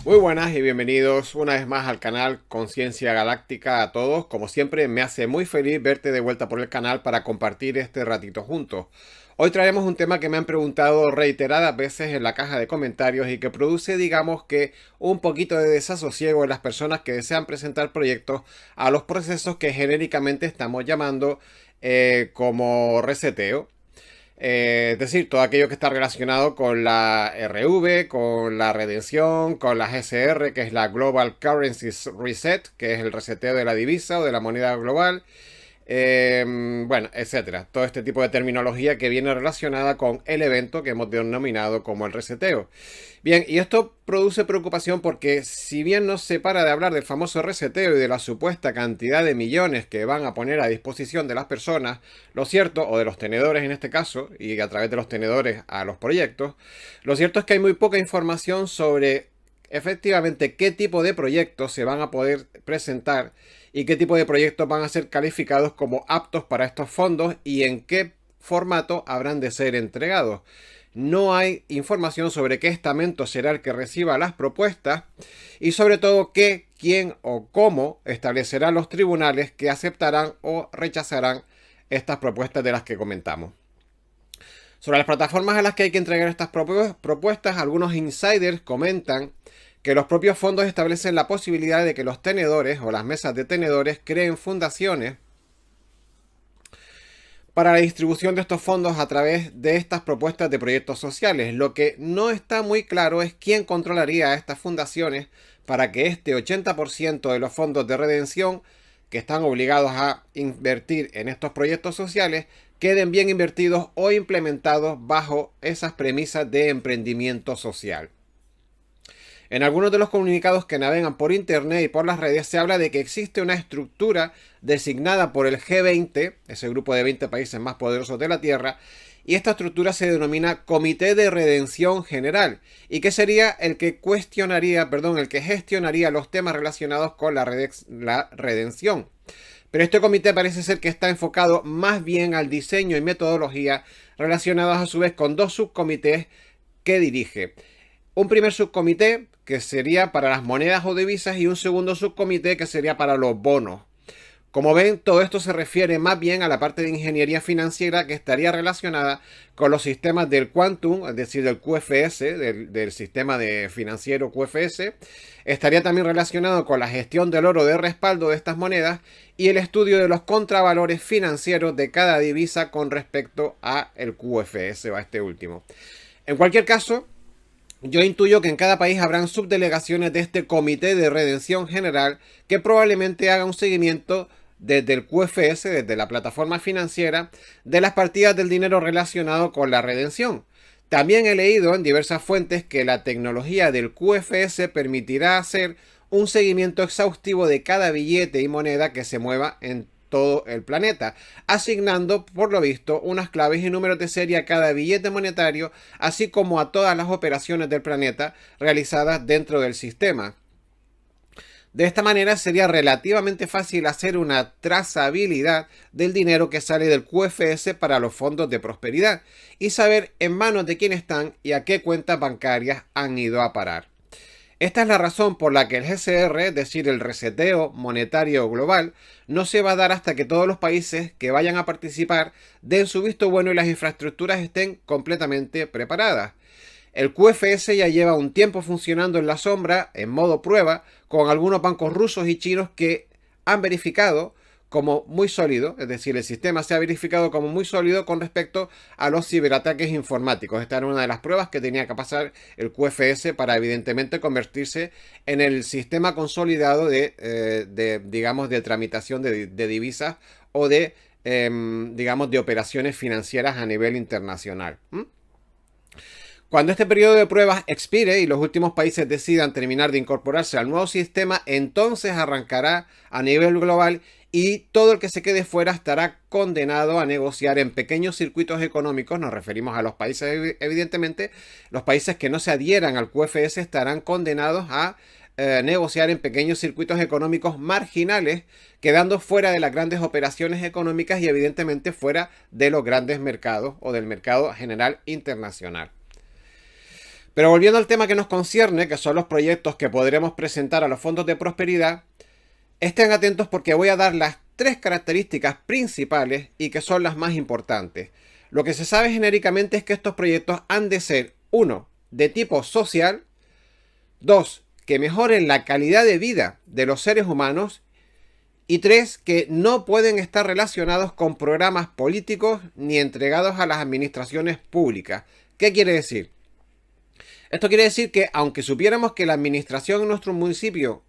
Muy buenas y bienvenidos una vez más al canal Conciencia Galáctica a todos. Como siempre, me hace muy feliz verte de vuelta por el canal para compartir este ratito juntos. Hoy traemos un tema que me han preguntado reiteradas veces en la caja de comentarios y que produce, digamos que, un poquito de desasosiego en las personas que desean presentar proyectos a los procesos que genéricamente estamos llamando como reseteo. Es decir, todo aquello que está relacionado con la RV, con la redención, con la GCR, que es la Global Currency Reset, que es el reseteo de la divisa o de la moneda global. Bueno, etcétera. Todo este tipo de terminología que viene relacionada con el evento que hemos denominado como el reseteo. Bien, y esto produce preocupación porque si bien no se para de hablar del famoso reseteo y de la supuesta cantidad de millones que van a poner a disposición de las personas, lo cierto, o de los tenedores en este caso, y a través de los tenedores a los proyectos, lo cierto es que hay muy poca información sobre efectivamente qué tipo de proyectos se van a poder presentar y qué tipo de proyectos van a ser calificados como aptos para estos fondos y en qué formato habrán de ser entregados. No hay información sobre qué estamento será el que reciba las propuestas y sobre todo qué, quién o cómo establecerán los tribunales que aceptarán o rechazarán estas propuestas de las que comentamos. Sobre las plataformas a las que hay que entregar estas propuestas, algunos insiders comentan que los propios fondos establecen la posibilidad de que los tenedores o las mesas de tenedores creen fundaciones para la distribución de estos fondos a través de estas propuestas de proyectos sociales. Lo que no está muy claro es quién controlaría a estas fundaciones para que este 80% de los fondos de redención que están obligados a invertir en estos proyectos sociales queden bien invertidos o implementados bajo esas premisas de emprendimiento social. En algunos de los comunicados que navegan por internet y por las redes se habla de que existe una estructura designada por el G20, ese grupo de 20 países más poderosos de la Tierra, y esta estructura se denomina Comité de Redención General, y que sería el que el que gestionaría los temas relacionados con la redención. Pero este comité parece ser que está enfocado más bien al diseño y metodología relacionados a su vez con dos subcomités que dirige. Un primer subcomité que sería para las monedas o divisas y un segundo subcomité que sería para los bonos. Como ven, todo esto se refiere más bien a la parte de ingeniería financiera que estaría relacionada con los sistemas del Quantum, es decir, del QFS, del sistema de financiero QFS. Estaría también relacionado con la gestión del oro de respaldo de estas monedas y el estudio de los contravalores financieros de cada divisa con respecto a el QFS o a este último. En cualquier caso, yo intuyo que en cada país habrán subdelegaciones de este Comité de Redención General que probablemente haga un seguimiento desde el QFS, desde la plataforma financiera, de las partidas del dinero relacionado con la redención. También he leído en diversas fuentes que la tecnología del QFS permitirá hacer un seguimiento exhaustivo de cada billete y moneda que se mueva en todo el planeta, asignando por lo visto unas claves y números de serie a cada billete monetario, así como a todas las operaciones del planeta realizadas dentro del sistema. De esta manera sería relativamente fácil hacer una trazabilidad del dinero que sale del QFS para los fondos de prosperidad y saber en manos de quién están y a qué cuentas bancarias han ido a parar. Esta es la razón por la que el GCR, es decir, el reseteo monetario global, no se va a dar hasta que todos los países que vayan a participar den su visto bueno y las infraestructuras estén completamente preparadas. El QFS ya lleva un tiempo funcionando en la sombra, en modo prueba, con algunos bancos rusos y chinos que han verificado como muy sólido, es decir, el sistema se ha verificado como muy sólido con respecto a los ciberataques informáticos. Esta era una de las pruebas que tenía que pasar el QFS para evidentemente convertirse en el sistema consolidado digamos, de tramitación de divisas o digamos, de operaciones financieras a nivel internacional. Cuando este periodo de pruebas expire y los últimos países decidan terminar de incorporarse al nuevo sistema, entonces arrancará a nivel global y todo el que se quede fuera estará condenado a negociar en pequeños circuitos económicos. Nos referimos a los países, evidentemente, los países que no se adhieran al QFS estarán condenados a negociar en pequeños circuitos económicos marginales, quedando fuera de las grandes operaciones económicas y evidentemente fuera de los grandes mercados o del mercado general internacional. Pero volviendo al tema que nos concierne, que son los proyectos que podremos presentar a los fondos de prosperidad, estén atentos porque voy a dar las 3 características principales y que son las más importantes. Lo que se sabe genéricamente es que estos proyectos han de ser: 1, de tipo social; 2, que mejoren la calidad de vida de los seres humanos; y 3, que no pueden estar relacionados con programas políticos ni entregados a las administraciones públicas. ¿Qué quiere decir? Esto quiere decir que aunque supiéramos que la administración en nuestro municipio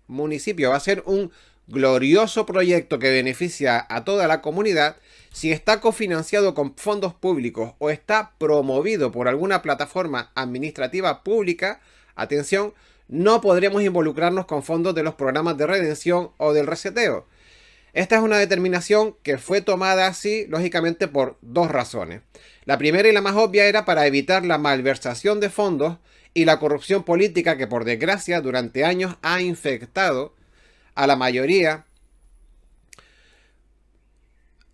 va a ser un glorioso proyecto que beneficia a toda la comunidad, si está cofinanciado con fondos públicos o está promovido por alguna plataforma administrativa pública, atención, no podremos involucrarnos con fondos de los programas de redención o del reseteo. Esta es una determinación que fue tomada así, lógicamente, por 2 razones. La primera y la más obvia era para evitar la malversación de fondos y la corrupción política que, por desgracia, durante años ha infectado a la mayoría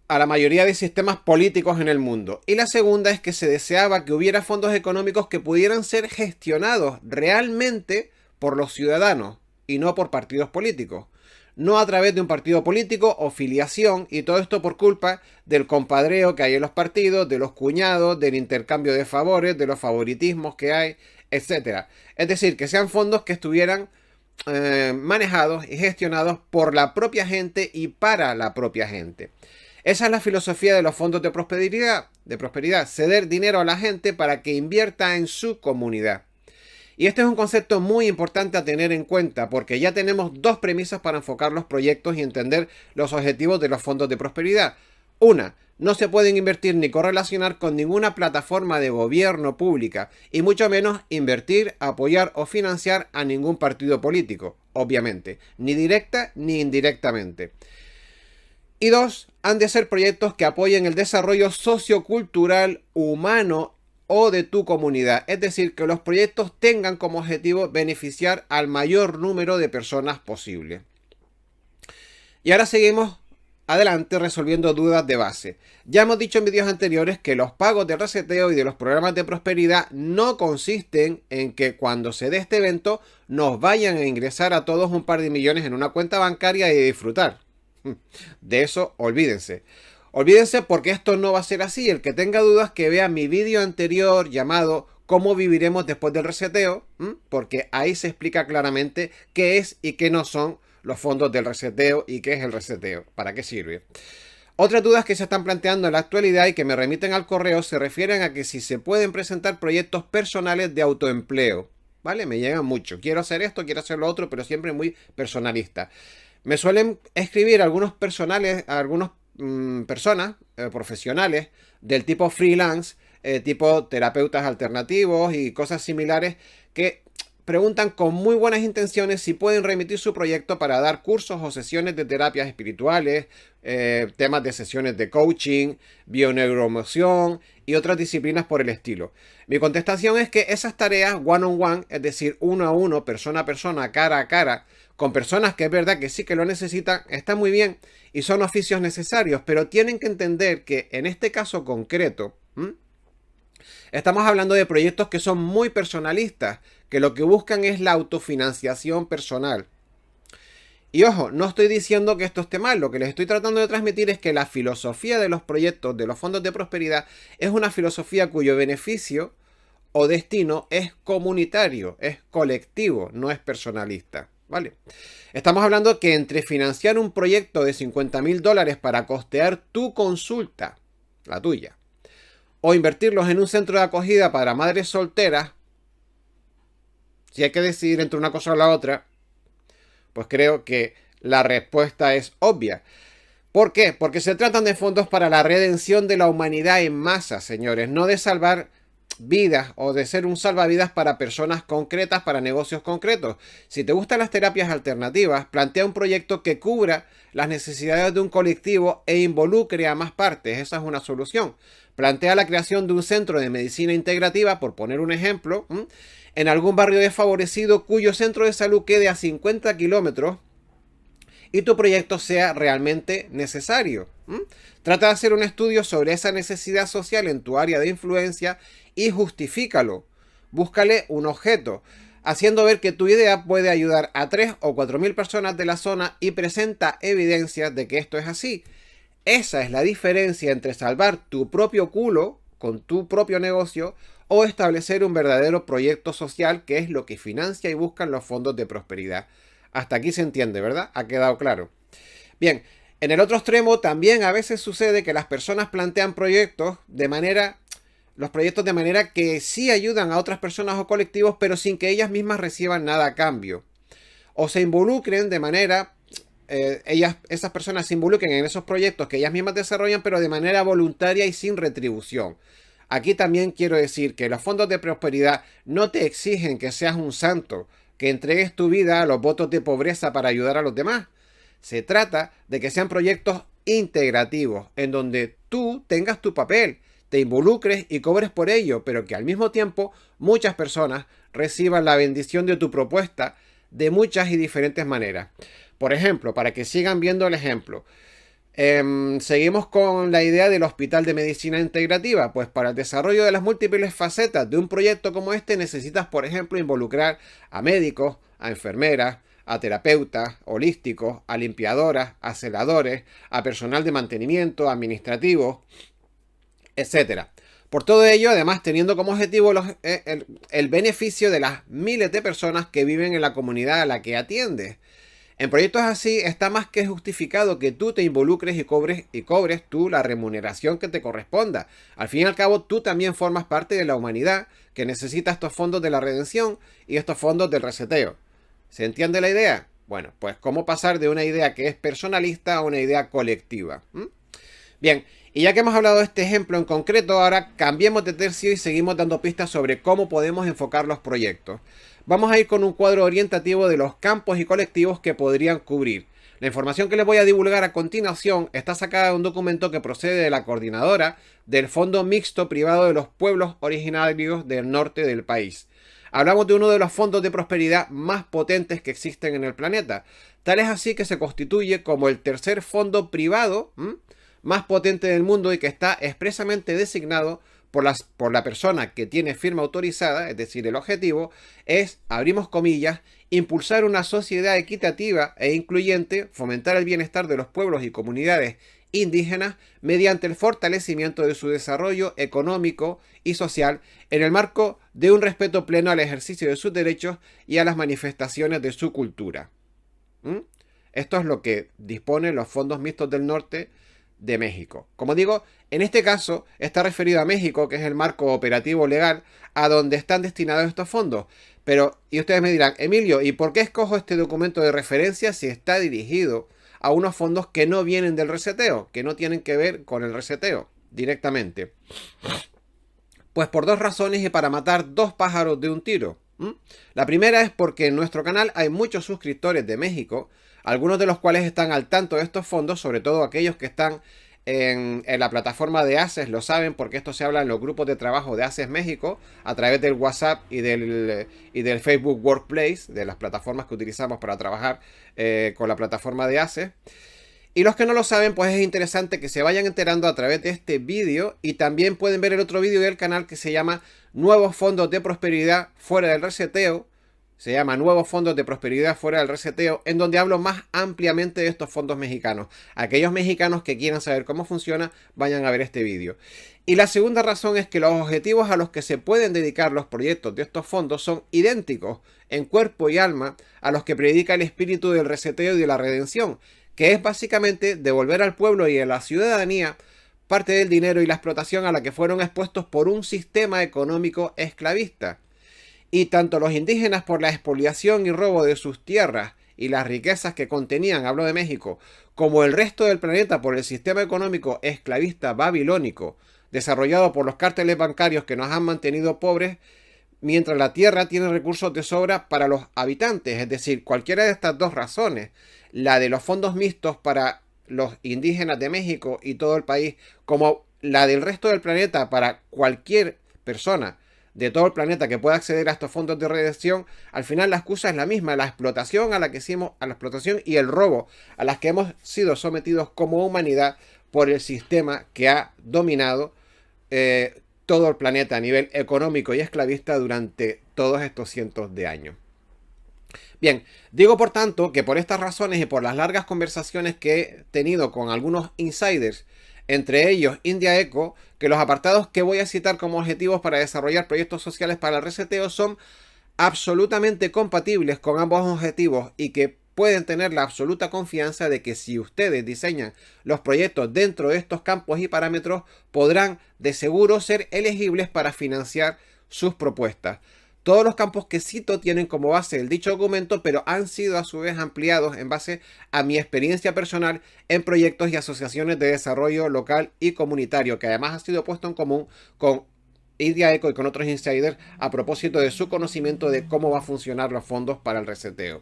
de sistemas políticos en el mundo. Y la segunda es que se deseaba que hubiera fondos económicos que pudieran ser gestionados realmente por los ciudadanos y no por partidos políticos. No a través de un partido político o filiación, y todo esto por culpa del compadreo que hay en los partidos, de los cuñados, del intercambio de favores, de los favoritismos que hay, etc. Es decir, que sean fondos que estuvieran manejados y gestionados por la propia gente y para la propia gente. Esa es la filosofía de los fondos de prosperidad, ceder dinero a la gente para que invierta en su comunidad. Y este es un concepto muy importante a tener en cuenta porque ya tenemos 2 premisas para enfocar los proyectos y entender los objetivos de los fondos de prosperidad. Una, no se pueden invertir ni correlacionar con ninguna plataforma de gobierno pública y mucho menos invertir, apoyar o financiar a ningún partido político, obviamente, ni directa ni indirectamente. Y 2, han de ser proyectos que apoyen el desarrollo sociocultural, humano o de tu comunidad. Es decir, que los proyectos tengan como objetivo beneficiar al mayor número de personas posible. Y ahora seguimos adelante resolviendo dudas de base. Ya hemos dicho en vídeos anteriores que los pagos de reseteo y de los programas de prosperidad no consisten en que cuando se dé este evento nos vayan a ingresar a todos un par de millones en una cuenta bancaria y disfrutar. De eso olvídense. Olvídense porque esto no va a ser así. El que tenga dudas que vea mi vídeo anterior llamado ¿Cómo viviremos después del reseteo? Porque ahí se explica claramente qué es y qué no son los fondos del reseteo y qué es el reseteo, para qué sirve. Otras dudas que se están planteando en la actualidad y que me remiten al correo se refieren a que si se pueden presentar proyectos personales de autoempleo. ¿Vale? Me llegan mucho. Quiero hacer esto, quiero hacer lo otro, pero siempre muy personalista. Me suelen escribir algunos personas profesionales del tipo freelance, tipo terapeutas alternativos y cosas similares que preguntan con muy buenas intenciones si pueden remitir su proyecto para dar cursos o sesiones de terapias espirituales, temas de sesiones de coaching, bioneuroemoción y otras disciplinas por el estilo. Mi contestación es que esas tareas one on one, es decir, uno a uno, persona a persona, cara a cara, con personas que es verdad que sí que lo necesitan, está muy bien y son oficios necesarios, pero tienen que entender que en este caso concreto, estamos hablando de proyectos que son muy personalistas, que lo que buscan es la autofinanciación personal. Y ojo, no estoy diciendo que esto esté mal, lo que les estoy tratando de transmitir es que la filosofía de los proyectos, de los fondos de prosperidad, es una filosofía cuyo beneficio o destino es comunitario, es colectivo, no es personalista. ¿Vale? Estamos hablando que entre financiar un proyecto de $50.000 para costear tu consulta, la tuya, o invertirlos en un centro de acogida para madres solteras, si hay que decidir entre una cosa o la otra, pues creo que la respuesta es obvia. ¿Por qué? Porque se tratan de fondos para la redención de la humanidad en masa, señores, no de salvar vidas o de ser un salvavidas para personas concretas, para negocios concretos. Si te gustan las terapias alternativas, plantea un proyecto que cubra las necesidades de un colectivo e involucre a más partes. Esa es una solución. Plantea la creación de un centro de medicina integrativa, por poner un ejemplo, en algún barrio desfavorecido cuyo centro de salud quede a 50 kilómetros y tu proyecto sea realmente necesario. Trata de hacer un estudio sobre esa necesidad social en tu área de influencia y justifícalo. búscale un objeto, haciendo ver que tu idea puede ayudar a 3 o 4 mil personas de la zona y presenta evidencias de que esto es así. Esa es la diferencia entre salvar tu propio culo con tu propio negocio o establecer un verdadero proyecto social, que es lo que financia y buscan los fondos de prosperidad. Hasta aquí se entiende, ¿verdad? Ha quedado claro. Bien, en el otro extremo también a veces sucede que las personas plantean los proyectos de manera que sí ayudan a otras personas o colectivos, pero sin que ellas mismas reciban nada a cambio. O se involucren de manera, esas personas se involucren en esos proyectos que ellas mismas desarrollan, pero de manera voluntaria y sin retribución. Aquí también quiero decir que los fondos de prosperidad no te exigen que seas un santo, que entregues tu vida a los votos de pobreza para ayudar a los demás. Se trata de que sean proyectos integrativos, en donde tú tengas tu papel, te involucres y cobres por ello, pero que al mismo tiempo muchas personas reciban la bendición de tu propuesta de muchas y diferentes maneras. Por ejemplo, para que sigan viendo el ejemplo, seguimos con la idea del hospital de medicina integrativa. Pues para el desarrollo de las múltiples facetas de un proyecto como este necesitas, por ejemplo, involucrar a médicos, a enfermeras, a terapeutas holísticos, a limpiadoras, a celadores, a personal de mantenimiento, administrativo, etcétera. Por todo ello, además, teniendo como objetivo el beneficio de las miles de personas que viven en la comunidad a la que atiendes. En proyectos así está más que justificado que tú te involucres y cobres tú la remuneración que te corresponda. Al fin y al cabo, tú también formas parte de la humanidad que necesita estos fondos de la redención y estos fondos del reseteo. ¿Se entiende la idea? Bueno, pues cómo pasar de una idea que es personalista a una idea colectiva. Bien, y ya que hemos hablado de este ejemplo en concreto, ahora cambiemos de tercio y seguimos dando pistas sobre cómo podemos enfocar los proyectos. Vamos a ir con un cuadro orientativo de los campos y colectivos que podrían cubrir. La información que les voy a divulgar a continuación está sacada de un documento que procede de la coordinadora del Fondo Mixto Privado de los Pueblos Originarios del Norte del país. Hablamos de uno de los fondos de prosperidad más potentes que existen en el planeta. Tal es así que se constituye como el tercer fondo privado más potente del mundo y que está expresamente designado por la persona que tiene firma autorizada, es decir, el objetivo es, abrimos comillas, impulsar una sociedad equitativa e incluyente, fomentar el bienestar de los pueblos y comunidades indígenas mediante el fortalecimiento de su desarrollo económico y social en el marco de un respeto pleno al ejercicio de sus derechos y a las manifestaciones de su cultura. Esto es lo que disponen los fondos mixtos del norte de México. Como digo, en este caso está referido a México, que es el marco operativo legal a donde están destinados estos fondos. Pero, y ustedes me dirán, Emilio, ¿y por qué escojo este documento de referencia si está dirigido a unos fondos que no vienen del reseteo, que no tienen que ver con el reseteo directamente? Pues por dos razones y para matar dos pájaros de un tiro. La primera es porque en nuestro canal hay muchos suscriptores de México, algunos de los cuales están al tanto de estos fondos, sobre todo aquellos que están en la plataforma de ACES, lo saben porque esto se habla en los grupos de trabajo de ACES México, a través del WhatsApp y del Facebook Workplace, de las plataformas que utilizamos para trabajar con la plataforma de ACES. Y los que no lo saben, pues es interesante que se vayan enterando a través de este vídeo, y también pueden ver el otro vídeo del canal que se llama Nuevos Fondos de Prosperidad Fuera del Reseteo. Se llama Nuevos Fondos de Prosperidad Fuera del Reseteo, en donde hablo más ampliamente de estos fondos mexicanos. Aquellos mexicanos que quieran saber cómo funciona, vayan a ver este vídeo. Y la segunda razón es que los objetivos a los que se pueden dedicar los proyectos de estos fondos son idénticos en cuerpo y alma a los que predica el espíritu del reseteo y de la redención, que es básicamente devolver al pueblo y a la ciudadanía parte del dinero y la explotación a la que fueron expuestos por un sistema económico esclavista. Y tanto los indígenas por la expoliación y robo de sus tierras y las riquezas que contenían, hablo de México, como el resto del planeta por el sistema económico esclavista babilónico, desarrollado por los cárteles bancarios que nos han mantenido pobres, mientras la tierra tiene recursos de sobra para los habitantes. Es decir, cualquiera de estas dos razones, la de los fondos mixtos para los indígenas de México y todo el país, como la del resto del planeta para cualquier persona de todo el planeta que pueda acceder a estos fondos de redención, al final la excusa es la misma: la explotación a la explotación y el robo a las que hemos sido sometidos como humanidad por el sistema que ha dominado todo el planeta a nivel económico y esclavista durante todos estos cientos de años. Bien, digo por tanto que por estas razones y por las largas conversaciones que he tenido con algunos insiders, entre ellos India Eco, que los apartados que voy a citar como objetivos para desarrollar proyectos sociales para el reseteo son absolutamente compatibles con ambos objetivos y que pueden tener la absoluta confianza de que si ustedes diseñan los proyectos dentro de estos campos y parámetros, podrán de seguro ser elegibles para financiar sus propuestas. Todos los campos que cito tienen como base el dicho documento, pero han sido a su vez ampliados en base a mi experiencia personal en proyectos y asociaciones de desarrollo local y comunitario, que además ha sido puesto en común con India Eco y con otros insiders a propósito de su conocimiento de cómo va a funcionar los fondos para el reseteo.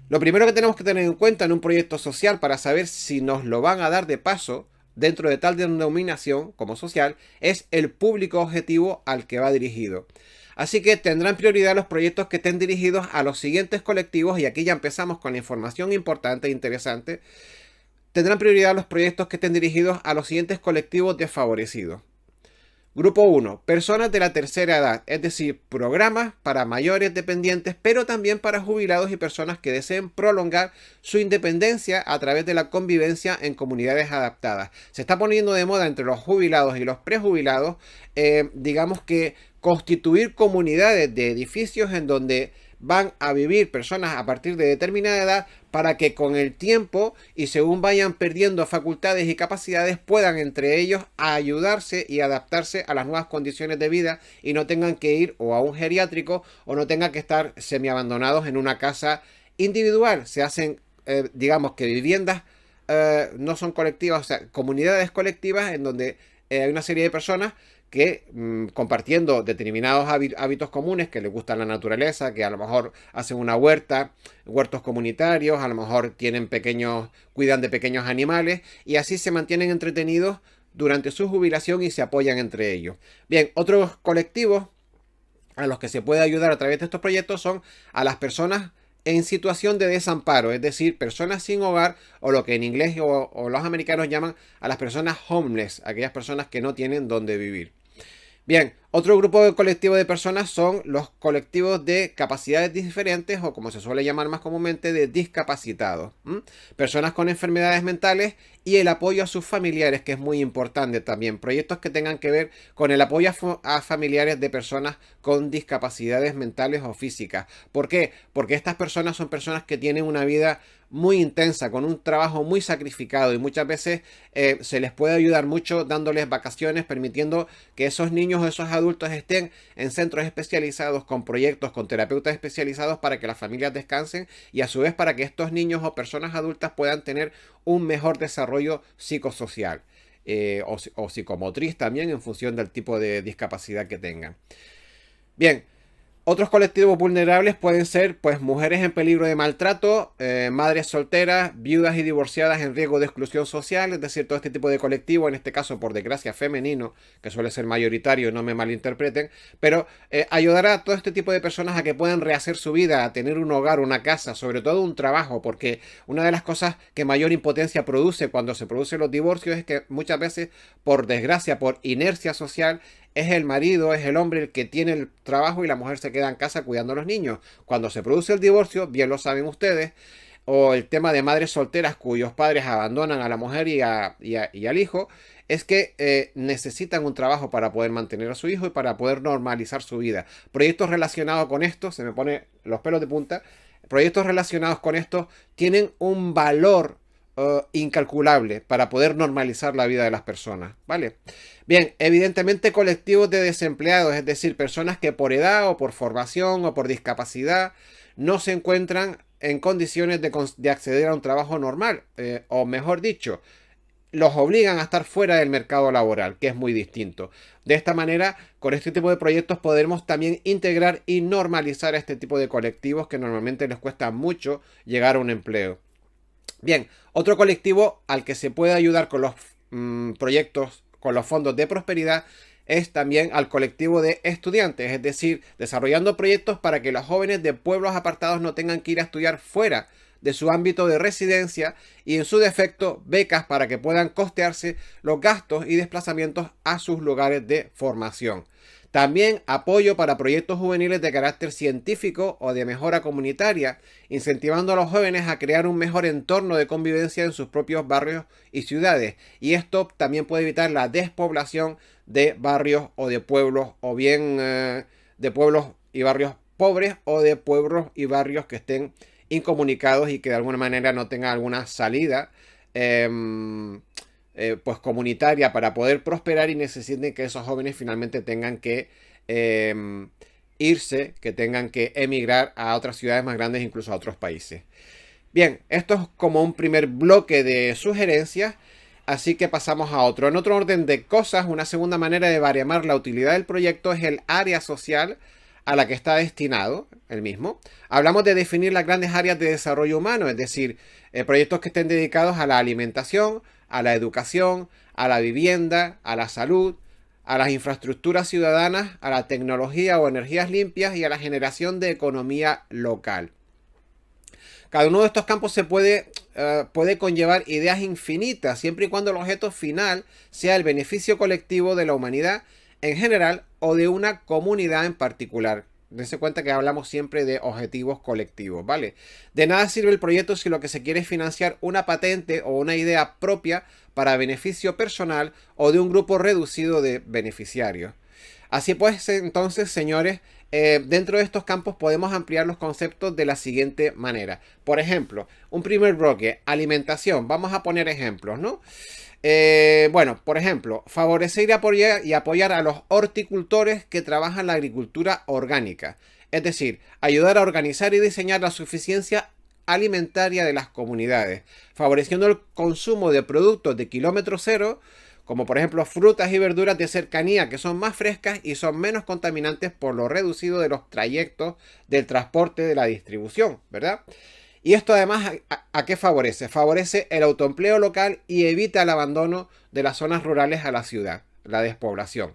Lo primero que tenemos que tener en cuenta en un proyecto social para saber si nos lo van a dar de paso dentro de tal denominación como social es el público objetivo al que va dirigido. Así que tendrán prioridad los proyectos que estén dirigidos a los siguientes colectivos, y aquí ya empezamos con la información importante e interesante. Tendrán prioridad los proyectos que estén dirigidos a los siguientes colectivos desfavorecidos. Grupo 1. Personas de la tercera edad, es decir, programas para mayores dependientes, pero también para jubilados y personas que deseen prolongar su independencia a través de la convivencia en comunidades adaptadas. Se está poniendo de moda entre los jubilados y los prejubilados, digamos que constituir comunidades de edificios en donde van a vivir personas a partir de determinada edad para que con el tiempo y según vayan perdiendo facultades y capacidades puedan entre ellos ayudarse y adaptarse a las nuevas condiciones de vida y no tengan que ir o a un geriátrico o no tengan que estar semiabandonados en una casa individual. Se hacen, digamos que viviendas no son colectivas, o sea, comunidades colectivas en donde hay una serie de personas que compartiendo determinados hábitos comunes, que les gusta la naturaleza, que a lo mejor hacen una huerta, huertos comunitarios, a lo mejor cuidan de pequeños animales y así se mantienen entretenidos durante su jubilación y se apoyan entre ellos. Bien, otros colectivos a los que se puede ayudar a través de estos proyectos son a las personas en situación de desamparo, es decir, personas sin hogar, o lo que en inglés o los americanos llaman a las personas homeless, aquellas personas que no tienen dónde vivir. Bien, otro grupo colectivo de personas son los colectivos de capacidades diferentes o como se suele llamar más comúnmente de discapacitados. Personas con enfermedades mentales y el apoyo a sus familiares, que es muy importante también. Proyectos que tengan que ver con el apoyo a familiares de personas con discapacidades mentales o físicas. ¿Por qué? Porque estas personas son personas que tienen una vida muy intensa, con un trabajo muy sacrificado y muchas veces se les puede ayudar mucho dándoles vacaciones, permitiendo que esos niños o esos adultos estén en centros especializados con proyectos, con terapeutas especializados para que las familias descansen y a su vez para que estos niños o personas adultas puedan tener un mejor desarrollo psicosocial o psicomotriz también en función del tipo de discapacidad que tengan. Bien. Otros colectivos vulnerables pueden ser pues mujeres en peligro de maltrato, madres solteras, viudas y divorciadas en riesgo de exclusión social, es decir, todo este tipo de colectivo, en este caso por desgracia femenino, que suele ser mayoritario, no me malinterpreten, pero ayudará a todo este tipo de personas a que puedan rehacer su vida, a tener un hogar, una casa, sobre todo un trabajo, porque una de las cosas que mayor impotencia produce cuando se producen los divorcios es que muchas veces, por desgracia, por inercia social, es el marido, es el hombre el que tiene el trabajo y la mujer se queda en casa cuidando a los niños. Cuando se produce el divorcio, bien lo saben ustedes, o el tema de madres solteras cuyos padres abandonan a la mujer y al hijo, es que necesitan un trabajo para poder mantener a su hijo y para poder normalizar su vida. Proyectos relacionados con esto, se me pone los pelos de punta, proyectos relacionados con esto tienen un valor incalculable para poder normalizar la vida de las personas, ¿vale? Bien, evidentemente colectivos de desempleados, es decir, personas que por edad o por formación o por discapacidad no se encuentran en condiciones de acceder a un trabajo normal, o mejor dicho, los obligan a estar fuera del mercado laboral, que es muy distinto. De esta manera, con este tipo de proyectos podremos también integrar y normalizar a este tipo de colectivos que normalmente les cuesta mucho llegar a un empleo. Bien, otro colectivo al que se puede ayudar con los proyectos, con los fondos de prosperidad, es también al colectivo de estudiantes, es decir, desarrollando proyectos para que los jóvenes de pueblos apartados no tengan que ir a estudiar fuera de su ámbito de residencia y en su defecto becas para que puedan costearse los gastos y desplazamientos a sus lugares de formación. También apoyo para proyectos juveniles de carácter científico o de mejora comunitaria, incentivando a los jóvenes a crear un mejor entorno de convivencia en sus propios barrios y ciudades. Y esto también puede evitar la despoblación de barrios o de pueblos, o bien de pueblos y barrios pobres o de pueblos y barrios que estén incomunicados y que de alguna manera no tengan alguna salida pues comunitaria para poder prosperar y necesiten que esos jóvenes finalmente tengan que irse, que tengan que emigrar a otras ciudades más grandes, incluso a otros países. Bien, esto es como un primer bloque de sugerencias, así que pasamos a otro. En otro orden de cosas, una segunda manera de baremar la utilidad del proyecto es el área social a la que está destinado el mismo. Hablamos de definir las grandes áreas de desarrollo humano, es decir, proyectos que estén dedicados a la alimentación, a la educación, a la vivienda, a la salud, a las infraestructuras ciudadanas, a la tecnología o energías limpias y a la generación de economía local. Cada uno de estos campos se puede conllevar ideas infinitas, siempre y cuando el objeto final sea el beneficio colectivo de la humanidad en general o de una comunidad en particular. Dense cuenta que hablamos siempre de objetivos colectivos, ¿vale? De nada sirve el proyecto si lo que se quiere es financiar una patente o una idea propia para beneficio personal o de un grupo reducido de beneficiarios. Así pues, entonces, señores, dentro de estos campos podemos ampliar los conceptos de la siguiente manera. Por ejemplo, un primer bloque, alimentación. Vamos a poner ejemplos, ¿no? Bueno, por ejemplo, favorecer y apoyar a los horticultores que trabajan la agricultura orgánica. Es decir, ayudar a organizar y diseñar la suficiencia alimentaria de las comunidades, favoreciendo el consumo de productos de kilómetro cero, como por ejemplo frutas y verduras de cercanía que son más frescas y son menos contaminantes por lo reducido de los trayectos del transporte de la distribución, ¿verdad? Y esto además, ¿a qué favorece? Favorece el autoempleo local y evita el abandono de las zonas rurales a la ciudad, la despoblación.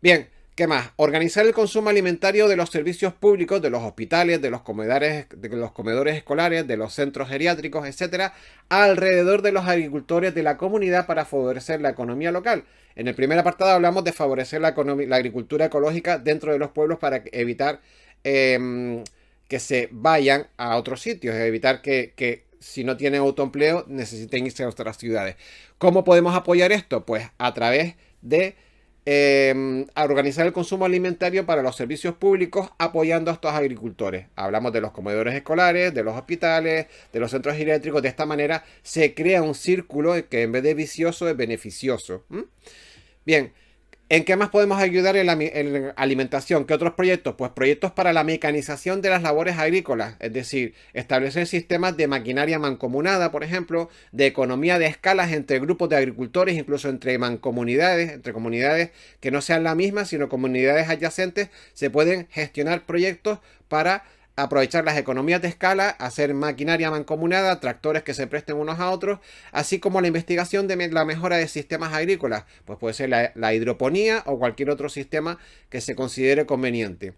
Bien, ¿qué más? Organizar el consumo alimentario de los servicios públicos, de los hospitales, de los comedores escolares, de los centros geriátricos, etcétera, alrededor de los agricultores de la comunidad para favorecer la economía local. En el primer apartado hablamos de favorecer la agricultura ecológica dentro de los pueblos para evitar que se vayan a otros sitios, evitar que si no tienen autoempleo necesiten irse a otras ciudades. ¿Cómo podemos apoyar esto? Pues a través de organizar el consumo alimentario para los servicios públicos apoyando a estos agricultores. Hablamos de los comedores escolares, de los hospitales, de los centros geriátricos. De esta manera se crea un círculo que en vez de vicioso es beneficioso. Bien. ¿En qué más podemos ayudar en la alimentación? ¿Qué otros proyectos? Pues proyectos para la mecanización de las labores agrícolas, es decir, establecer sistemas de maquinaria mancomunada, por ejemplo, de economía de escalas entre grupos de agricultores, incluso entre mancomunidades, entre comunidades que no sean la misma, sino comunidades adyacentes, se pueden gestionar proyectos para aprovechar las economías de escala, hacer maquinaria mancomunada, tractores que se presten unos a otros, así como la investigación de la mejora de sistemas agrícolas, pues puede ser la hidroponía o cualquier otro sistema que se considere conveniente.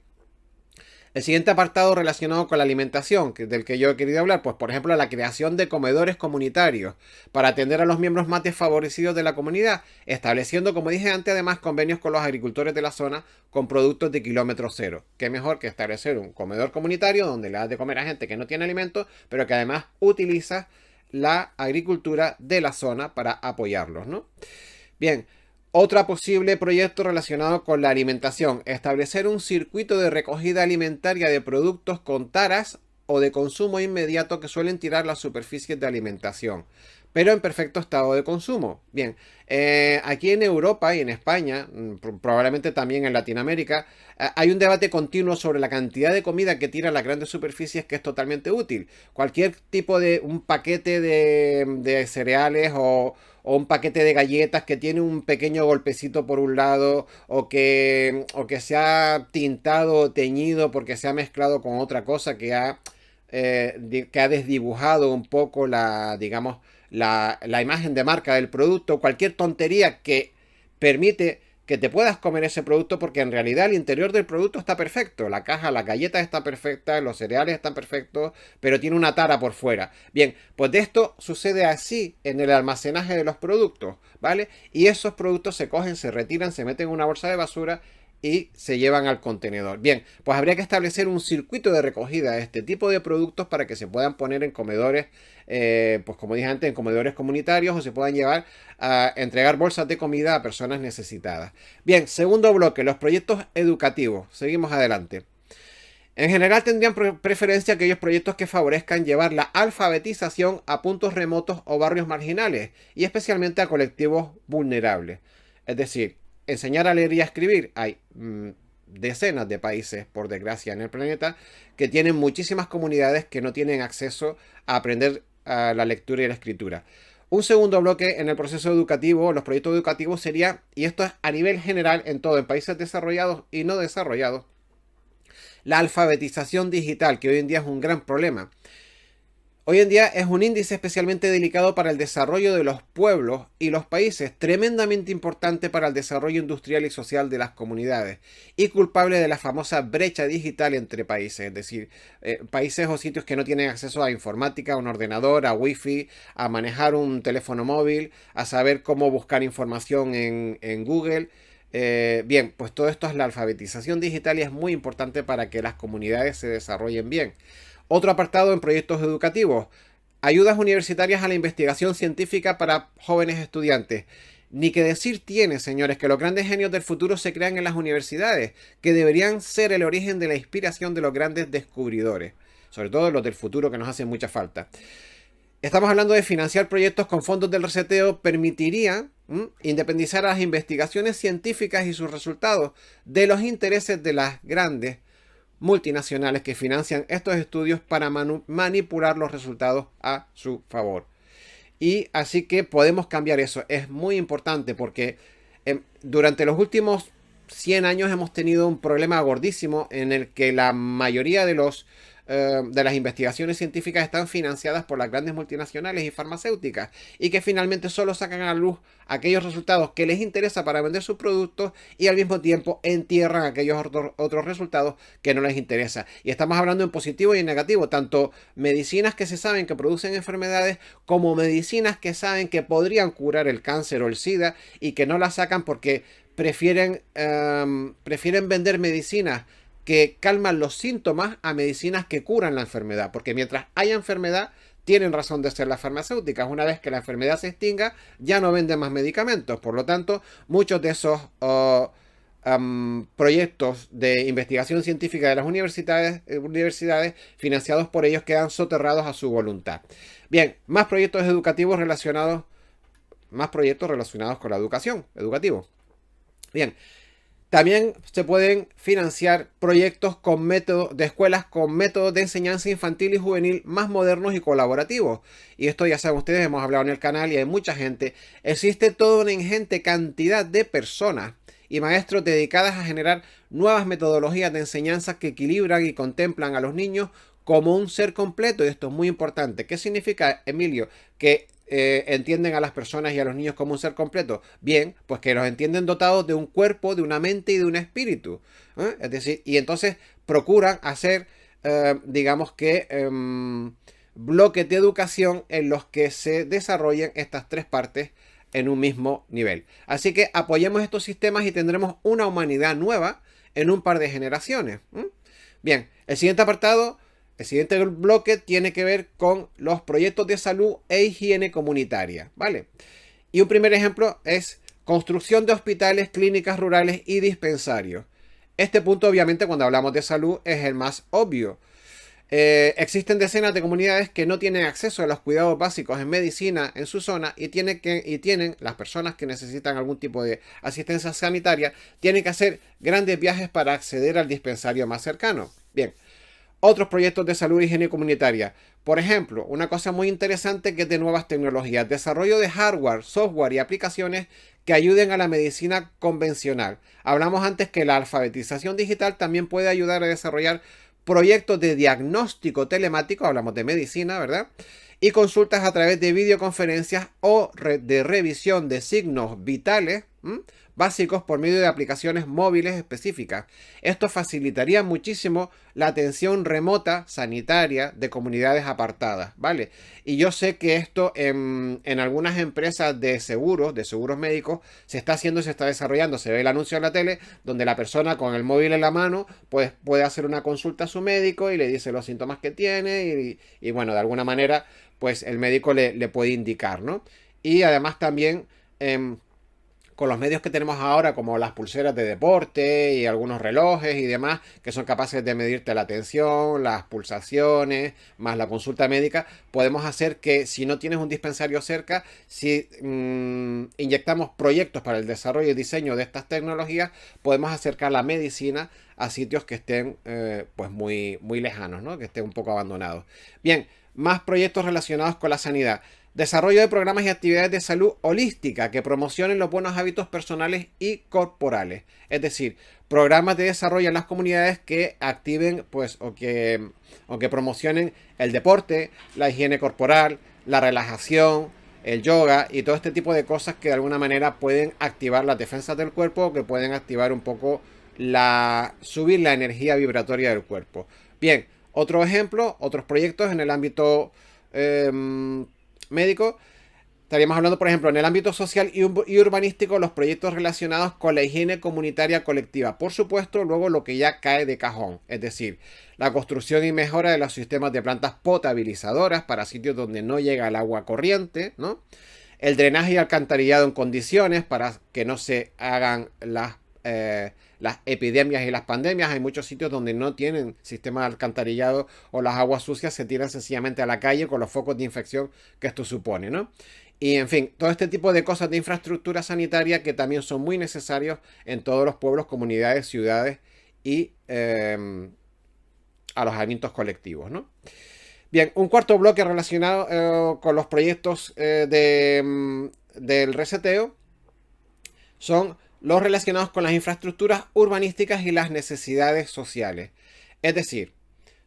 El siguiente apartado relacionado con la alimentación, del que yo he querido hablar, pues por ejemplo la creación de comedores comunitarios para atender a los miembros más desfavorecidos de la comunidad, estableciendo, como dije antes, además convenios con los agricultores de la zona con productos de kilómetro cero. Qué mejor que establecer un comedor comunitario donde le das de comer a gente que no tiene alimentos, pero que además utiliza la agricultura de la zona para apoyarlos, ¿no? Bien. Otro posible proyecto relacionado con la alimentación, establecer un circuito de recogida alimentaria de productos con taras o de consumo inmediato que suelen tirar las superficies de alimentación, pero en perfecto estado de consumo. Bien, aquí en Europa y en España, probablemente también en Latinoamérica, hay un debate continuo sobre la cantidad de comida que tiran las grandes superficies que es totalmente útil. Cualquier tipo de un paquete de cereales o un paquete de galletas que tiene un pequeño golpecito por un lado o que se ha tintado o teñido porque se ha mezclado con otra cosa que ha desdibujado un poco digamos, la imagen de marca del producto, cualquier tontería que permite que te puedas comer ese producto porque en realidad el interior del producto está perfecto. La caja, las galletas están perfectas, los cereales están perfectos, pero tiene una tara por fuera. Bien, pues de esto sucede así en el almacenaje de los productos, ¿vale? Y esos productos se cogen, se retiran, se meten en una bolsa de basura y se llevan al contenedor. Bien, pues habría que establecer un circuito de recogida de este tipo de productos para que se puedan poner en comedores, pues como dije antes, en comedores comunitarios o se puedan llevar a entregar bolsas de comida a personas necesitadas. Bien, segundo bloque, los proyectos educativos. Seguimos adelante. En general tendrían preferencia aquellos proyectos que favorezcan llevar la alfabetización a puntos remotos o barrios marginales y especialmente a colectivos vulnerables. Es decir, enseñar a leer y a escribir. Hay decenas de países, por desgracia, en el planeta que tienen muchísimas comunidades que no tienen acceso a aprender la lectura y la escritura. Un segundo bloque en el proceso educativo, los proyectos educativos sería, y esto es a nivel general en todo, en países desarrollados y no desarrollados, la alfabetización digital, que hoy en día es un gran problema. Hoy en día es un índice especialmente delicado para el desarrollo de los pueblos y los países, tremendamente importante para el desarrollo industrial y social de las comunidades y culpable de la famosa brecha digital entre países, es decir, países o sitios que no tienen acceso a informática, a un ordenador, a wifi, a manejar un teléfono móvil, a saber cómo buscar información en Google. Bien, pues todo esto es la alfabetización digital y es muy importante para que las comunidades se desarrollen bien. Otro apartado en proyectos educativos, ayudas universitarias a la investigación científica para jóvenes estudiantes. Ni que decir tiene, señores, que los grandes genios del futuro se crean en las universidades, que deberían ser el origen de la inspiración de los grandes descubridores, sobre todo los del futuro que nos hacen mucha falta. Estamos hablando de financiar proyectos con fondos del reseteo, permitiría independizar a las investigaciones científicas y sus resultados de los intereses de las grandes multinacionales que financian estos estudios para manipular los resultados a su favor. Y así que podemos cambiar eso. Es muy importante porque durante los últimos 100 años hemos tenido un problema gordísimo en el que la mayoría de las investigaciones científicas están financiadas por las grandes multinacionales y farmacéuticas y que finalmente solo sacan a la luz aquellos resultados que les interesa para vender sus productos y al mismo tiempo entierran aquellos otros resultados que no les interesa. Y estamos hablando en positivo y en negativo, tanto medicinas que se saben que producen enfermedades como medicinas que saben que podrían curar el cáncer o el SIDA y que no las sacan porque prefieren vender medicinas que calman los síntomas a medicinas que curan la enfermedad, porque mientras haya enfermedad tienen razón de ser las farmacéuticas. Una vez que la enfermedad se extinga ya no venden más medicamentos, por lo tanto muchos de esos proyectos de investigación científica de las universidades financiados por ellos quedan soterrados a su voluntad. Bien, más proyectos educativos relacionados con la educación, educativo. Bien, también se pueden financiar proyectos de escuelas con métodos de enseñanza infantil y juvenil más modernos y colaborativos. Y esto ya saben ustedes, hemos hablado en el canal y hay mucha gente. Existe toda una ingente cantidad de personas y maestros dedicadas a generar nuevas metodologías de enseñanza que equilibran y contemplan a los niños como un ser completo. Y esto es muy importante. ¿Qué significa, Emilio? Que entienden a las personas y a los niños como un ser completo. Bien, pues que los entienden dotados de un cuerpo, de una mente y de un espíritu. Es decir, y entonces procuran hacer, digamos que, bloques de educación en los que se desarrollen estas tres partes en un mismo nivel. Así que apoyemos estos sistemas y tendremos una humanidad nueva en un par de generaciones. Bien, el siguiente apartado. El siguiente bloque tiene que ver con los proyectos de salud e higiene comunitaria, ¿vale? Y un primer ejemplo es construcción de hospitales, clínicas rurales y dispensarios. Este punto, obviamente, cuando hablamos de salud, es el más obvio. Existen decenas de comunidades que no tienen acceso a los cuidados básicos en medicina en su zona y tienen las personas que necesitan algún tipo de asistencia sanitaria, tienen que hacer grandes viajes para acceder al dispensario más cercano. Bien. Otros proyectos de salud y higiene comunitaria. Por ejemplo, una cosa muy interesante que es de nuevas tecnologías. Desarrollo de hardware, software y aplicaciones que ayuden a la medicina convencional. Hablamos antes que la alfabetización digital también puede ayudar a desarrollar proyectos de diagnóstico telemático. Hablamos de medicina, ¿verdad? y consultas a través de videoconferencias o de revisión de signos vitales básicos por medio de aplicaciones móviles específicas. Esto facilitaría muchísimo la atención remota sanitaria de comunidades apartadas, ¿vale? Y yo sé que esto en algunas empresas de seguros médicos, se está haciendo, se está desarrollando. Se ve el anuncio en la tele donde la persona con el móvil en la mano pues, puede hacer una consulta a su médico y le dice los síntomas que tiene y bueno, de alguna manera pues el médico le puede indicar, ¿no? Y además también con los medios que tenemos ahora, como las pulseras de deporte y algunos relojes y demás, que son capaces de medirte la tensión, las pulsaciones, más la consulta médica, podemos hacer que si no tienes un dispensario cerca, si inyectamos proyectos para el desarrollo y diseño de estas tecnologías, podemos acercar la medicina a sitios que estén pues muy, muy lejanos, ¿no? Que estén un poco abandonados. Bien, más proyectos relacionados con la sanidad. Desarrollo de programas y actividades de salud holística que promocionen los buenos hábitos personales y corporales. Es decir, programas de desarrollo en las comunidades que activen pues, o que promocionen el deporte, la higiene corporal, la relajación, el yoga y todo este tipo de cosas que de alguna manera pueden activar las defensas del cuerpo o que pueden activar un poco subir la energía vibratoria del cuerpo. Bien, otro ejemplo, otros proyectos en el ámbito médico. Estaríamos hablando, por ejemplo, en el ámbito social y urbanístico, los proyectos relacionados con la higiene comunitaria colectiva. Por supuesto, luego lo que ya cae de cajón, es decir, la construcción y mejora de los sistemas de plantas potabilizadoras para sitios donde no llega el agua corriente, ¿no? El drenaje y alcantarillado en condiciones para que no se hagan las epidemias y las pandemias. Hay muchos sitios donde no tienen sistema de alcantarillado o las aguas sucias se tiran sencillamente a la calle con los focos de infección que esto supone, ¿no? Y en fin, todo este tipo de cosas de infraestructura sanitaria que también son muy necesarios en todos los pueblos, comunidades, ciudades y alojamientos colectivos, ¿no? Bien, un cuarto bloque relacionado con los proyectos del reseteo son los relacionados con las infraestructuras urbanísticas y las necesidades sociales. Es decir,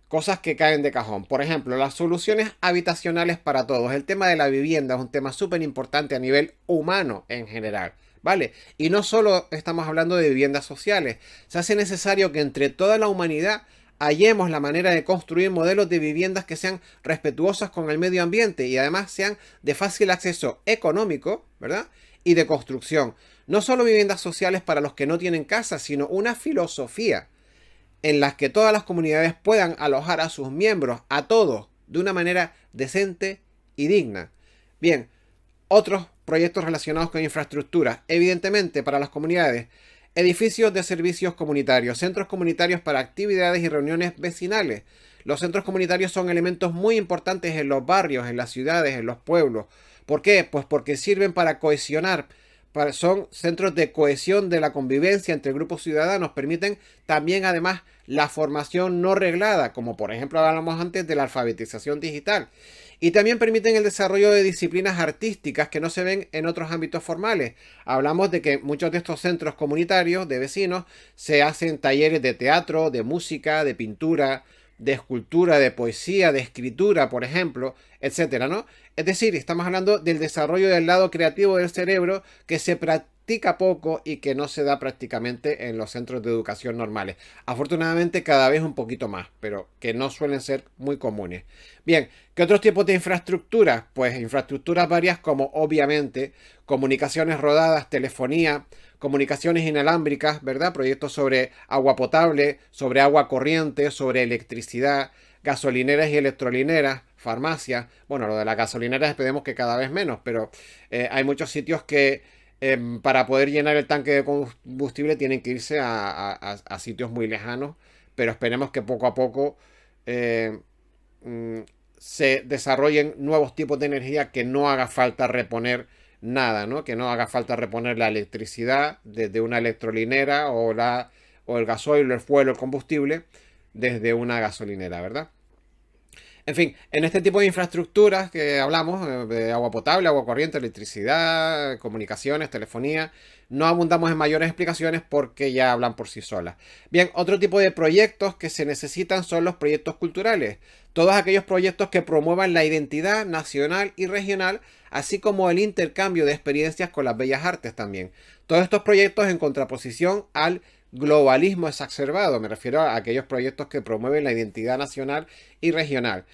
cosas que caen de cajón. Por ejemplo, las soluciones habitacionales para todos. El tema de la vivienda es un tema súper importante a nivel humano en general, ¿vale? Y no solo estamos hablando de viviendas sociales. Se hace necesario que entre toda la humanidad hallemos la manera de construir modelos de viviendas que sean respetuosas con el medio ambiente y además sean de fácil acceso económico, ¿verdad? Y de construcción. No solo viviendas sociales para los que no tienen casa, sino una filosofía en la que todas las comunidades puedan alojar a sus miembros, a todos, de una manera decente y digna. Bien, otros proyectos relacionados con infraestructura. Evidentemente, para las comunidades, edificios de servicios comunitarios, centros comunitarios para actividades y reuniones vecinales. Los centros comunitarios son elementos muy importantes en los barrios, en las ciudades, en los pueblos. ¿Por qué? Pues porque sirven para cohesionar. Son centros de cohesión de la convivencia entre grupos ciudadanos. Permiten también, además, la formación no reglada, como por ejemplo hablamos antes de la alfabetización digital. Y también permiten el desarrollo de disciplinas artísticas que no se ven en otros ámbitos formales. Hablamos de que muchos de estos centros comunitarios de vecinos se hacen talleres de teatro, de música, de pintura, de escultura, de poesía, de escritura, por ejemplo, etcétera, ¿no? Es decir, estamos hablando del desarrollo del lado creativo del cerebro que se practica poco y que no se da prácticamente en los centros de educación normales. Afortunadamente cada vez un poquito más, pero que no suelen ser muy comunes. Bien, ¿qué otros tipos de infraestructuras? Pues infraestructuras varias como obviamente comunicaciones rodadas, telefonía, comunicaciones inalámbricas, ¿verdad? Proyectos sobre agua potable, sobre agua corriente, sobre electricidad, gasolineras y electrolineras, farmacias. Bueno, lo de las gasolineras esperemos que cada vez menos, pero hay muchos sitios que para poder llenar el tanque de combustible tienen que irse a sitios muy lejanos, pero esperemos que poco a poco se desarrollen nuevos tipos de energía que no haga falta reponer nada, ¿no? Que no haga falta reponer la electricidad desde una electrolinera o el gasoil, el fuel, el combustible desde una gasolinera, ¿verdad? En fin, en este tipo de infraestructuras que hablamos, de agua potable, agua corriente, electricidad, comunicaciones, telefonía, no abundamos en mayores explicaciones porque ya hablan por sí solas. Bien, otro tipo de proyectos que se necesitan son los proyectos culturales. Todos aquellos proyectos que promuevan la identidad nacional y regional, así como el intercambio de experiencias con las bellas artes también. Todos estos proyectos en contraposición al globalismo exacerbado. Me refiero a aquellos proyectos que promueven la identidad nacional y regional.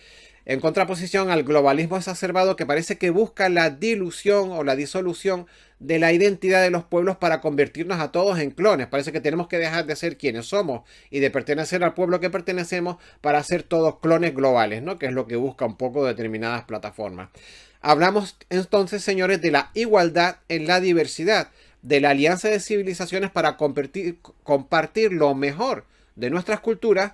En contraposición al globalismo exacerbado que parece que busca la dilución o la disolución de la identidad de los pueblos para convertirnos a todos en clones. Parece que tenemos que dejar de ser quienes somos y de pertenecer al pueblo que pertenecemos para ser todos clones globales, ¿no? Que es lo que busca un poco determinadas plataformas. Hablamos entonces, señores, de la igualdad en la diversidad, de la alianza de civilizaciones para compartir lo mejor de nuestras culturas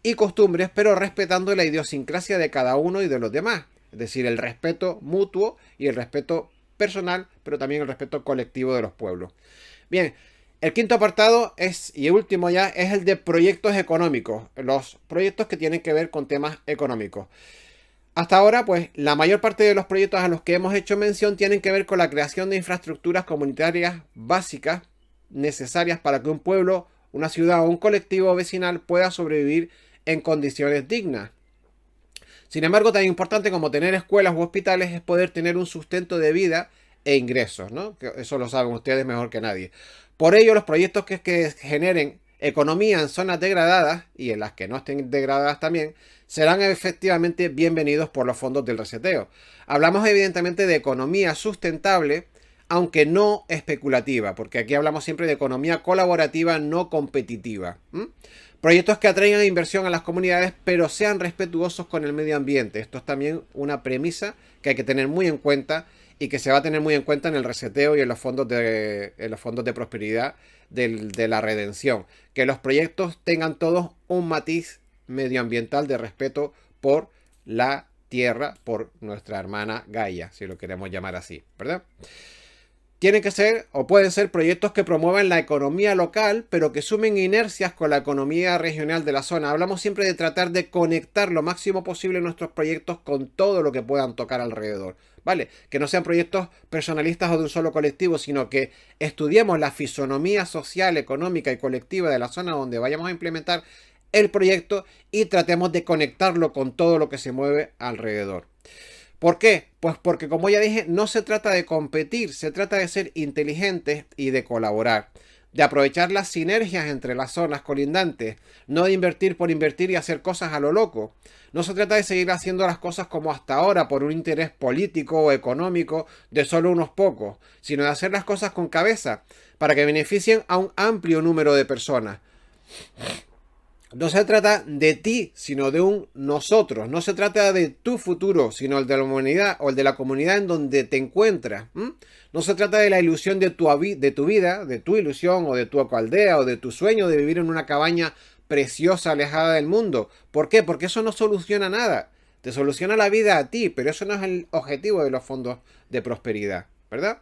y costumbres, pero respetando la idiosincrasia de cada uno y de los demás. Es decir, el respeto mutuo y el respeto personal, pero también el respeto colectivo de los pueblos. Bien, el quinto apartado es, y último ya, es el de proyectos económicos. Los proyectos que tienen que ver con temas económicos. Hasta ahora, pues, la mayor parte de los proyectos a los que hemos hecho mención tienen que ver con la creación de infraestructuras comunitarias básicas necesarias para que un pueblo, una ciudad o un colectivo vecinal pueda sobrevivir en condiciones dignas. Sin embargo, tan importante como tener escuelas u hospitales es poder tener un sustento de vida e ingresos, ¿no? Que eso lo saben ustedes mejor que nadie. Por ello, los proyectos que generen economía en zonas degradadas y en las que no estén degradadas también serán efectivamente bienvenidos por los fondos del reseteo. Hablamos evidentemente de economía sustentable, aunque no especulativa, porque aquí hablamos siempre de economía colaborativa no competitiva. Proyectos que atraigan inversión a las comunidades, pero sean respetuosos con el medio ambiente. Esto es también una premisa que hay que tener muy en cuenta y que se va a tener muy en cuenta en el reseteo y en los fondos de prosperidad de la redención. Que los proyectos tengan todos un matiz medioambiental de respeto por la tierra, por nuestra hermana Gaia, si lo queremos llamar así, ¿verdad? Tienen que ser o pueden ser proyectos que promuevan la economía local, pero que sumen inercias con la economía regional de la zona. Hablamos siempre de tratar de conectar lo máximo posible nuestros proyectos con todo lo que puedan tocar alrededor, ¿vale? Que no sean proyectos personalistas o de un solo colectivo, sino que estudiemos la fisonomía social, económica y colectiva de la zona donde vayamos a implementar el proyecto y tratemos de conectarlo con todo lo que se mueve alrededor. ¿Por qué? Pues porque, como ya dije, no se trata de competir, se trata de ser inteligentes y de colaborar, de aprovechar las sinergias entre las zonas colindantes, no de invertir por invertir y hacer cosas a lo loco. No se trata de seguir haciendo las cosas como hasta ahora por un interés político o económico de solo unos pocos, sino de hacer las cosas con cabeza, para que beneficien a un amplio número de personas. No se trata de ti, sino de un nosotros. No se trata de tu futuro, sino el de la humanidad o el de la comunidad en donde te encuentras. No se trata de la ilusión de tu vida, de tu ilusión o de tu aldea o de tu sueño de vivir en una cabaña preciosa alejada del mundo. ¿Por qué? Porque eso no soluciona nada. Te soluciona la vida a ti, pero eso no es el objetivo de los fondos de prosperidad, ¿verdad?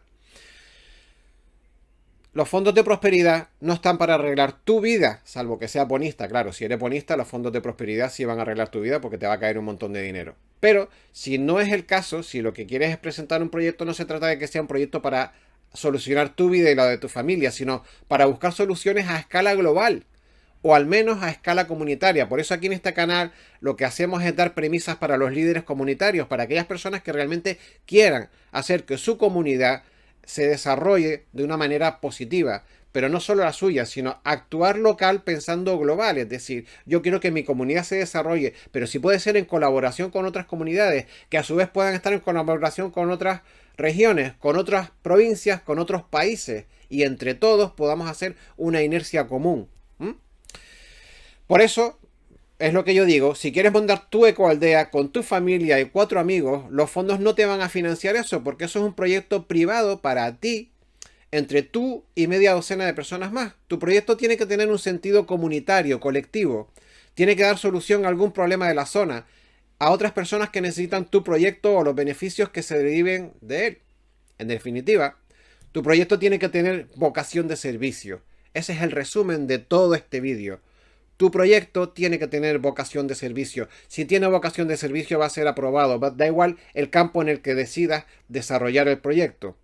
Los fondos de prosperidad no están para arreglar tu vida, salvo que seas bonista. Claro, si eres bonista, los fondos de prosperidad sí van a arreglar tu vida porque te va a caer un montón de dinero. Pero si no es el caso, si lo que quieres es presentar un proyecto, no se trata de que sea un proyecto para solucionar tu vida y la de tu familia, sino para buscar soluciones a escala global o al menos a escala comunitaria. Por eso aquí en este canal lo que hacemos es dar premisas para los líderes comunitarios, para aquellas personas que realmente quieran hacer que su comunidad se desarrolle de una manera positiva, pero no solo la suya, sino actuar local pensando global. Es decir, yo quiero que mi comunidad se desarrolle, pero si puede ser en colaboración con otras comunidades, que a su vez puedan estar en colaboración con otras regiones, con otras provincias, con otros países, y entre todos podamos hacer una inercia común. Por eso es lo que yo digo, si quieres montar tu ecoaldea con tu familia y 4 amigos, los fondos no te van a financiar eso, porque eso es un proyecto privado para ti, entre tú y media docena de personas más. Tu proyecto tiene que tener un sentido comunitario, colectivo. Tiene que dar solución a algún problema de la zona, a otras personas que necesitan tu proyecto o los beneficios que se deriven de él. En definitiva, tu proyecto tiene que tener vocación de servicio. Ese es el resumen de todo este vídeo. tu proyecto tiene que tener vocación de servicio. Si tiene vocación de servicio va a ser aprobado. Da igual el campo en el que decidas desarrollar el proyecto.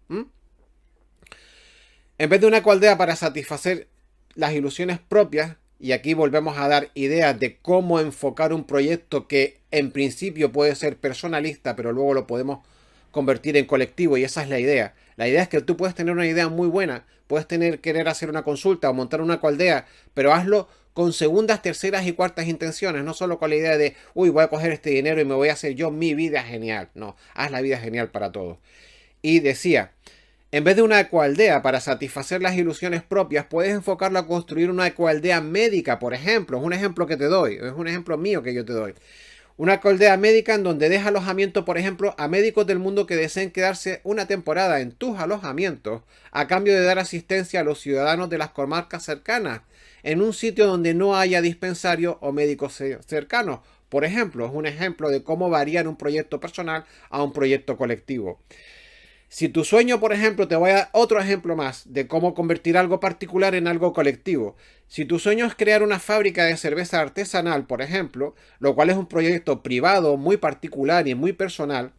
En vez de una ecoaldea para satisfacer las ilusiones propias, y aquí volvemos a dar ideas de cómo enfocar un proyecto que en principio puede ser personalista, pero luego lo podemos convertir en colectivo, y esa es la idea. La idea es que tú puedes tener una idea muy buena, puedes querer hacer una consulta o montar una ecoaldea, pero hazlo con segundas, terceras y cuartas intenciones, no solo con la idea de, uy, voy a coger este dinero y me voy a hacer yo mi vida genial. No, haz la vida genial para todos. Y decía, en vez de una ecoaldea para satisfacer las ilusiones propias, puedes enfocarlo a construir una ecoaldea médica, por ejemplo. Es un ejemplo que te doy, es un ejemplo mío que yo te doy. Una ecoaldea médica en donde des alojamiento, por ejemplo, a médicos del mundo que deseen quedarse una temporada en tus alojamientos a cambio de dar asistencia a los ciudadanos de las comarcas cercanas, en un sitio donde no haya dispensario o médicos cercanos. Por ejemplo, es un ejemplo de cómo variar un proyecto personal a un proyecto colectivo. Si tu sueño, por ejemplo, te voy a dar otro ejemplo más de cómo convertir algo particular en algo colectivo. Si tu sueño es crear una fábrica de cerveza artesanal, por ejemplo, lo cual es un proyecto privado muy particular y muy personal,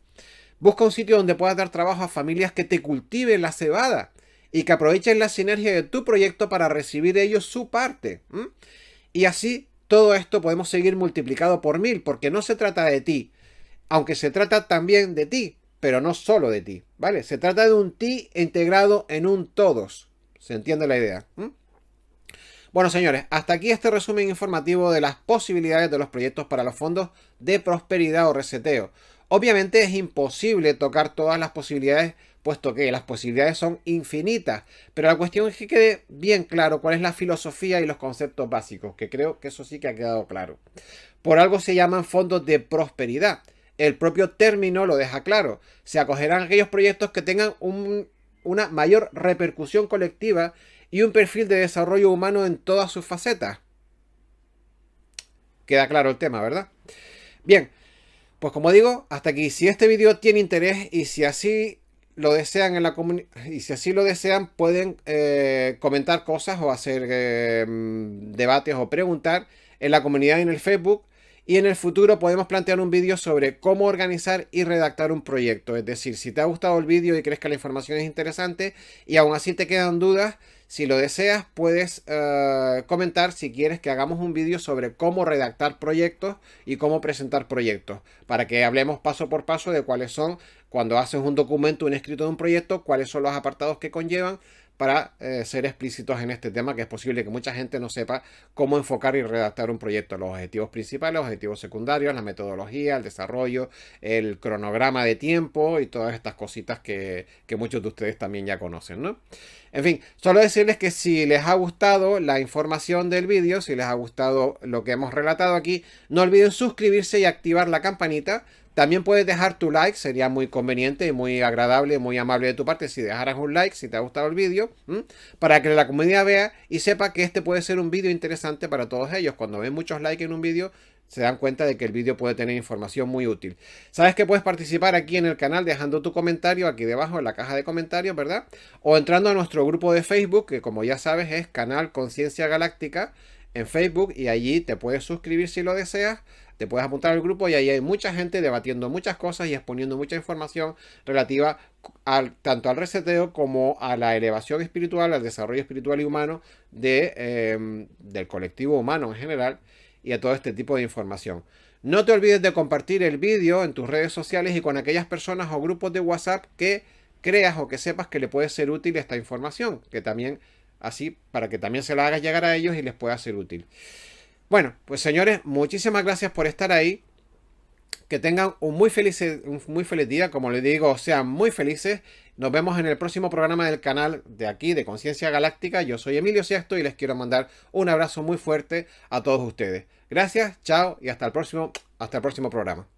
busca un sitio donde puedas dar trabajo a familias que te cultiven la cebada y que aprovechen la sinergia de tu proyecto para recibir ellos su parte. Y así, todo esto podemos seguir multiplicado por 1000, porque no se trata de ti, aunque se trata también de ti, pero no solo de ti, ¿vale? Se trata de un ti integrado en un todos. ¿Se entiende la idea? Bueno, señores, hasta aquí este resumen informativo de las posibilidades de los proyectos para los fondos de prosperidad o reseteo. Obviamente es imposible tocar todas las posibilidades, puesto que las posibilidades son infinitas, pero la cuestión es que quede bien claro cuál es la filosofía y los conceptos básicos, que creo que eso sí que ha quedado claro. Por algo se llaman fondos de prosperidad. El propio término lo deja claro. Se acogerán a aquellos proyectos que tengan una mayor repercusión colectiva y un perfil de desarrollo humano en todas sus facetas. Queda claro el tema, ¿verdad? Bien, pues como digo, hasta aquí. Si este vídeo tiene interés y si así lo desean en la pueden comentar cosas o hacer debates o preguntar en la comunidad y en el Facebook. Y en el futuro podemos plantear un vídeo sobre cómo organizar y redactar un proyecto. Es decir, si te ha gustado el vídeo y crees que la información es interesante y aún así te quedan dudas, si lo deseas puedes comentar si quieres que hagamos un vídeo sobre cómo redactar proyectos y cómo presentar proyectos. Para que hablemos paso por paso de cuáles son, cuando haces un documento, un escrito de un proyecto, cuáles son los apartados que conllevan, para ser explícitos en este tema, que es posible que mucha gente no sepa cómo enfocar y redactar un proyecto. Los objetivos principales, los objetivos secundarios, la metodología, el desarrollo, el cronograma de tiempo y todas estas cositas que muchos de ustedes también ya conocen, ¿no? En fin, solo decirles que si les ha gustado la información del vídeo, si les ha gustado lo que hemos relatado aquí, no olviden suscribirse y activar la campanita. También puedes dejar tu like, sería muy conveniente y muy agradable, muy amable de tu parte si dejaras un like, si te ha gustado el vídeo, para que la comunidad vea y sepa que este puede ser un vídeo interesante para todos ellos. Cuando ven muchos likes en un vídeo, se dan cuenta de que el vídeo puede tener información muy útil. Sabes que puedes participar aquí en el canal dejando tu comentario aquí debajo en la caja de comentarios, ¿verdad? O entrando a nuestro grupo de Facebook, que como ya sabes es Canal Conciencia Galáctica en Facebook, y allí te puedes suscribir si lo deseas. Te puedes apuntar al grupo y ahí hay mucha gente debatiendo muchas cosas y exponiendo mucha información relativa tanto al reseteo como a la elevación espiritual, al desarrollo espiritual y humano del colectivo humano en general y a todo este tipo de información. No te olvides de compartir el vídeo en tus redes sociales y con aquellas personas o grupos de WhatsApp que creas o que sepas que le puede ser útil esta información, que también así para que también se la hagas llegar a ellos y les pueda ser útil. Bueno, pues señores, muchísimas gracias por estar ahí. Que tengan un muy feliz día, como les digo, sean muy felices. Nos vemos en el próximo programa del canal de aquí, de Conciencia Galáctica. Yo soy Emilio Siesto y les quiero mandar un abrazo muy fuerte a todos ustedes. Gracias, chao y hasta el próximo programa.